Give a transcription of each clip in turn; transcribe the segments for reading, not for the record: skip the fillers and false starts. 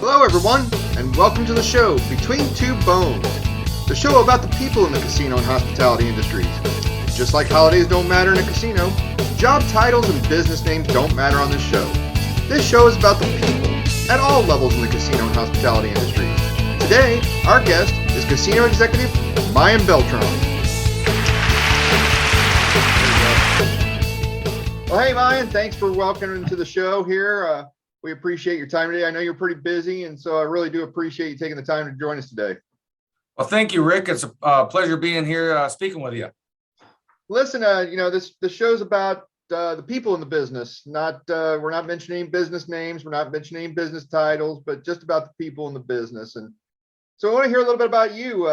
Hello, everyone, and welcome to the show Between Two Bones, the show about the people in the casino and hospitality industries. Just like holidays don't matter in a casino, job titles and business names don't matter on this show. This show is about the people at all levels in the casino and hospitality industries. Today, our guest is Casino Executive Mayan Beltran. Well, hey, Mayan, thanks for welcoming to the show here. We appreciate your time today. I know you're pretty busy, and so I really do appreciate you taking the time to join us today. Well, thank you, Rick. It's a pleasure being here speaking with you. Listen, this show's about the people in the business. We're not mentioning business names, we're not mentioning business titles, but just about the people in the business. And so I want to hear a little bit about you.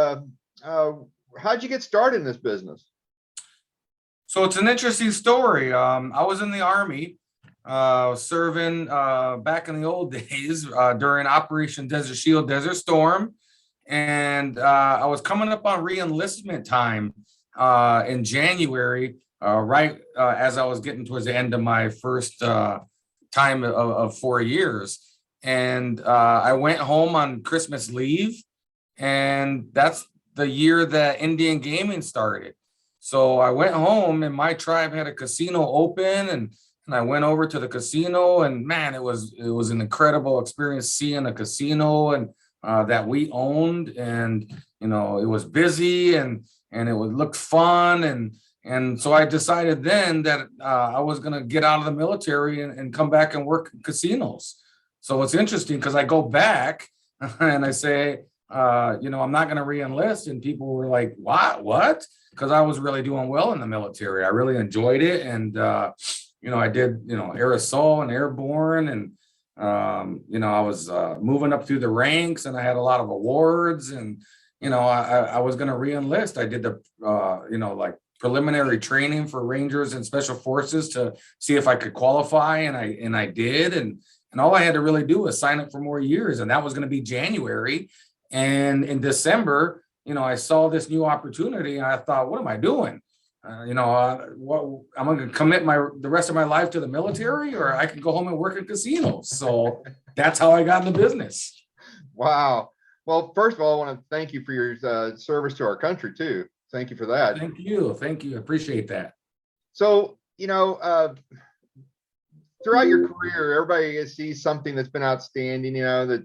How'd you get started in this business? So it's an interesting story. I was in the Army, serving back in the old days during Operation Desert Shield, Desert Storm. And I was coming up on re-enlistment time in January, right as I was getting towards the end of my first time of 4 years. And I went home on Christmas leave, and that's the year that Indian gaming started. So I went home, and my tribe had a casino open, and I went over to the casino, and man, it was an incredible experience seeing a casino and that we owned, and it was busy and it would look fun, and so I decided then that I was going to get out of the military and come back and work in casinos. So it's interesting because I go back and I say, I'm not going to re-enlist, and people were like, what? Because I was really doing well in the military. I really enjoyed it, and I did air assault and airborne, and I was moving up through the ranks, and I had a lot of awards, and I was going to re-enlist. I did the like preliminary training for Rangers and Special Forces to see if I could qualify, and I did, and all I had to really do was sign up for more years, and that was going to be January. And in December, I saw this new opportunity, and I thought, what am I doing? What I'm going to commit the rest of my life to the military, or I could go home and work in casinos. So that's how I got in the business. Wow. Well, first of all, I want to thank you for your service to our country too. Thank you for that. Thank you. I appreciate that. So, throughout your career, everybody sees something that's been outstanding,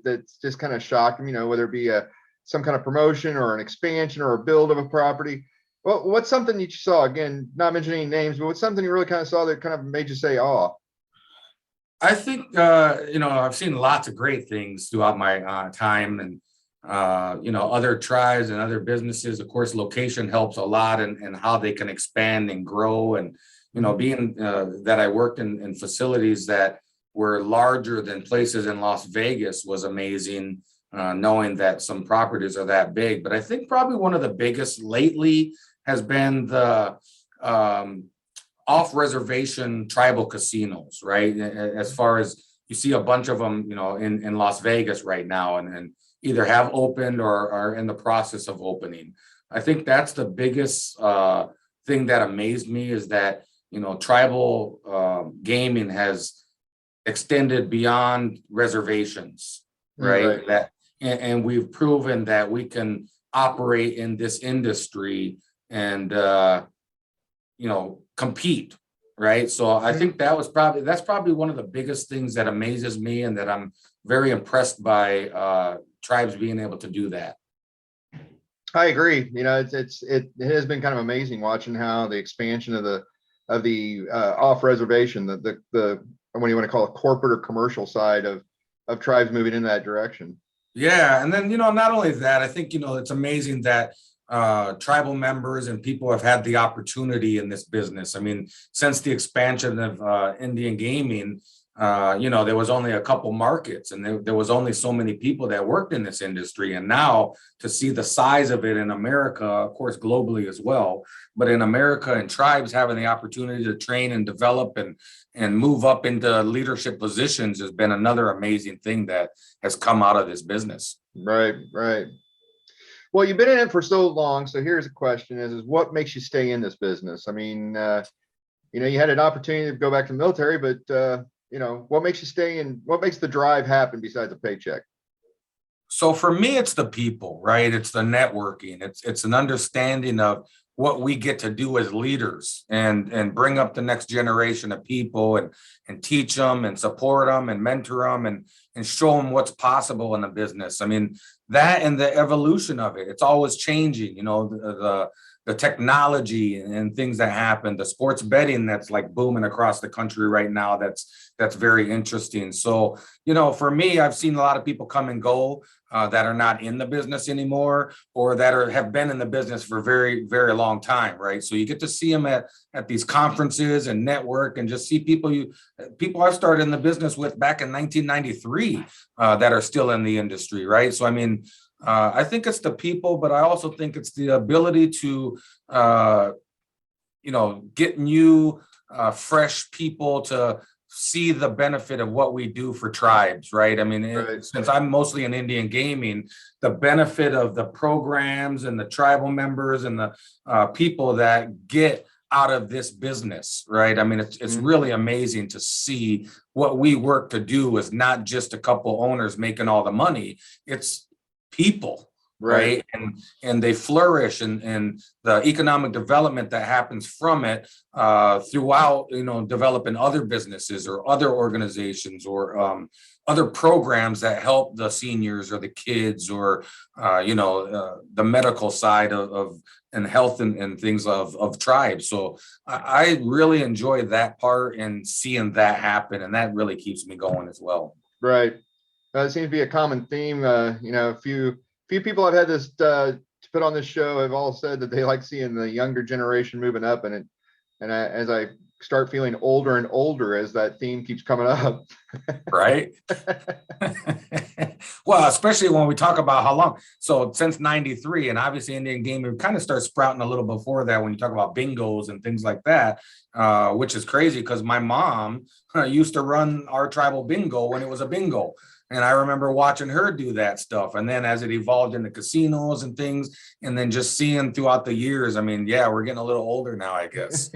that's just kind of shocked them, whether it be some kind of promotion or an expansion or a build of a property. Well, what's something that you saw, again, not mentioning any names, but what's something you really kind of saw that kind of made you say, oh? I think, I've seen lots of great things throughout my time, and, other tribes and other businesses. Of course, location helps a lot in how they can expand and grow. And, being that I worked in facilities that were larger than places in Las Vegas was amazing, knowing that some properties are that big. But I think probably one of the biggest lately has been the off-reservation tribal casinos, right? As far as you see a bunch of them, in Las Vegas right now, and either have opened or are in the process of opening. I think that's the biggest thing that amazed me, is that, tribal gaming has extended beyond reservations, right? And we've proven that we can operate in this industry and compete, right? So I think that's probably one of the biggest things that amazes me, and that I'm very impressed by tribes being able to do that. I agree. It has been kind of amazing watching how the expansion of the off reservation, the what do you want to call it, corporate or commercial side of tribes moving in that direction. Yeah, and then not only that, I think it's amazing that tribal members and people have had the opportunity in this business. I mean, since the expansion of Indian gaming, there was only a couple markets, and there was only so many people that worked in this industry. And now to see the size of it in America, of course, globally as well, but in America, and tribes having the opportunity to train and develop and move up into leadership positions has been another amazing thing that has come out of this business. Right. Well, you've been in it for so long. So here's a question is what makes you stay in this business? I mean, you had an opportunity to go back to the military, but what makes you stay in, what makes the drive happen besides a paycheck? So for me, it's the people, right? It's the networking. It's an understanding of what we get to do as leaders and bring up the next generation of people and teach them and support them and mentor them and show them what's possible in the business. I mean, that and the evolution of it, it's always changing, the technology and things that happen, the sports betting that's like booming across the country right now. That's very interesting. So, for me, I've seen a lot of people come and go that are not in the business anymore, or that have been in the business for a very, very long time, right? So you get to see them at these conferences and network and just see people I've started in the business with back in 1993 that are still in the industry, right? So I mean, I think it's the people, but I also think it's the ability to get new, fresh people to see the benefit of what we do for tribes, right? I mean, Right. since I'm mostly in Indian gaming, the benefit of the programs and the tribal members and the people that get out of this business, right? I mean, it's really amazing to see what we work to do is not just a couple owners making all the money, it's people, Right. right? And they flourish, and the economic development that happens from it throughout, developing other businesses or other organizations or other programs that help the seniors or the kids or the medical side of and health and things of tribes. So I really enjoy that part and seeing that happen, and that really keeps me going as well. Right. It seems to be a common theme. A few people I've had this to put on this show have all said that they like seeing the younger generation moving up, as I start feeling older and older as that theme keeps coming up. Right. Well, especially when we talk about how long. So since 93, and obviously Indian gaming kind of starts sprouting a little before that when you talk about bingos and things like that, which is crazy because my mom used to run our tribal bingo when it was a bingo. And I remember watching her do that stuff. And then as it evolved into casinos and things, and then just seeing throughout the years, I mean, yeah, we're getting a little older now, I guess.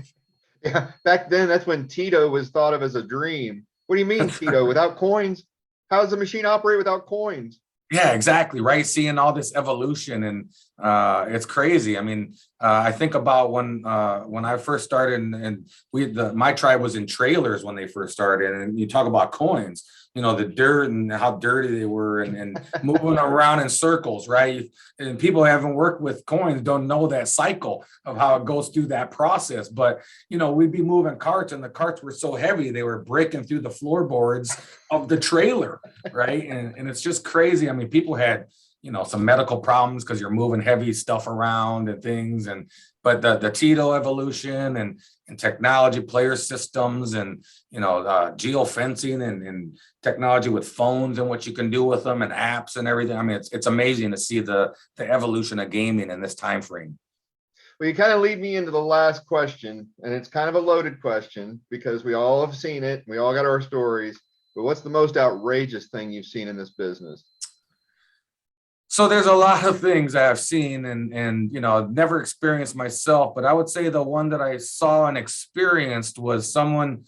Yeah, back then, that's when Tito was thought of as a dream. What do you mean, Tito? Without coins? How does the machine operate without coins? Yeah, exactly. Right. Seeing all this evolution, and it's crazy. I mean, I think about when I first started, and my tribe was in trailers when they first started, and you talk about coins, the dirt and how dirty they were, and moving around in circles, right? And people who haven't worked with coins don't know that cycle of how it goes through that process. But we'd be moving carts, and the carts were so heavy they were breaking through the floorboards of the trailer, right? And it's just crazy. I mean, people had some medical problems because you're moving heavy stuff around and things, but the Tito evolution and technology, player systems, and geofencing and technology with phones and what you can do with them and apps and everything. I mean, it's amazing to see the evolution of gaming in this time frame. Well, you kind of lead me into the last question, and it's kind of a loaded question because we all have seen it. We all got our stories. But what's the most outrageous thing you've seen in this business? So there's a lot of things I've seen and never experienced myself, but I would say the one that I saw and experienced was someone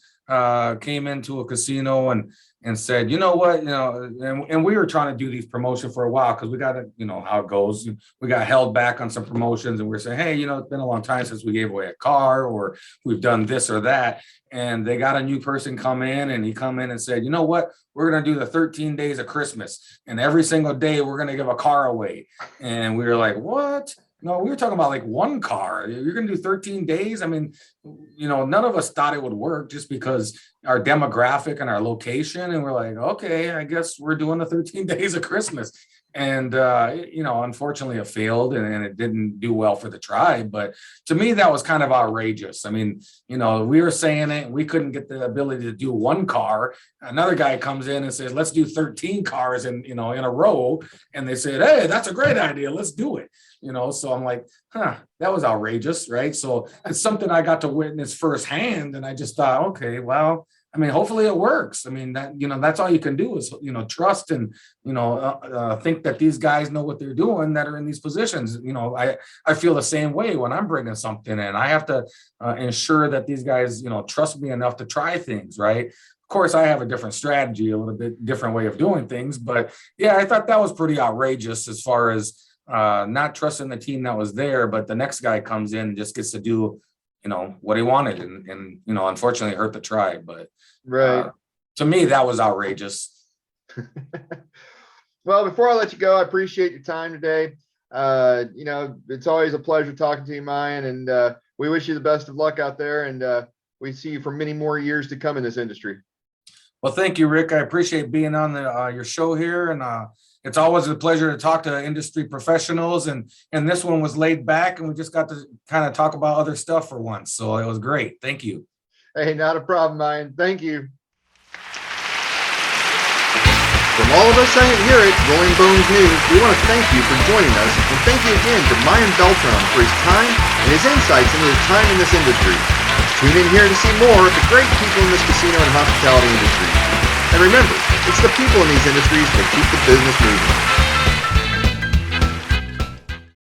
came into a casino and said, you know what, and we were trying to do these promotions for a while because we got to, how it goes. We got held back on some promotions, and we're saying, hey, it's been a long time since we gave away a car or we've done this or that. And they got a new person come in, and he come in and said, you know what, we're going to do the 13 days of Christmas, and every single day we're going to give a car away. And we were like, what? No, we were talking about like one car. You're going to do 13 days. I mean, none of us thought it would work just because our demographic and our location. And we're like, okay, I guess we're doing the 13 days of Christmas. And, unfortunately it failed and it didn't do well for the tribe. But to me, that was kind of outrageous. I mean, we were saying it, we couldn't get the ability to do one car. Another guy comes in and says, let's do 13 cars in a row. And they said, hey, that's a great idea. Let's do it. So I'm like, that was outrageous. Right. So it's something I got to witness firsthand. And I just thought, okay, well, I mean, hopefully it works. I mean, that's all you can do is, trust and, think that these guys know what they're doing that are in these positions. I feel the same way when I'm bringing something in. I have to ensure that these guys, trust me enough to try things. Right. Of course, I have a different strategy, a little bit different way of doing things. But yeah, I thought that was pretty outrageous as far as not trusting the team that was there, but the next guy comes in and just gets to do, what he wanted, and unfortunately hurt the tribe. But Right. To me, that was outrageous. Well, before I let you go, I appreciate your time today. It's always a pleasure talking to you, Mayan, and we wish you the best of luck out there, and we see you for many more years to come in this industry. Well, thank you, Rick. I appreciate being on your show here, and it's always a pleasure to talk to industry professionals. And this one was laid back, and we just got to kind of talk about other stuff for once. So it was great. Thank you. Hey, not a problem, Mayan. Thank you. From all of us here at Rolling Bones News, we want to thank you for joining us, and thank you again to Mayan Beltran for his time and his insights into his time in this industry. Tune in here to see more of the great people in this casino and hospitality industry. And remember, it's the people in these industries that keep the business moving.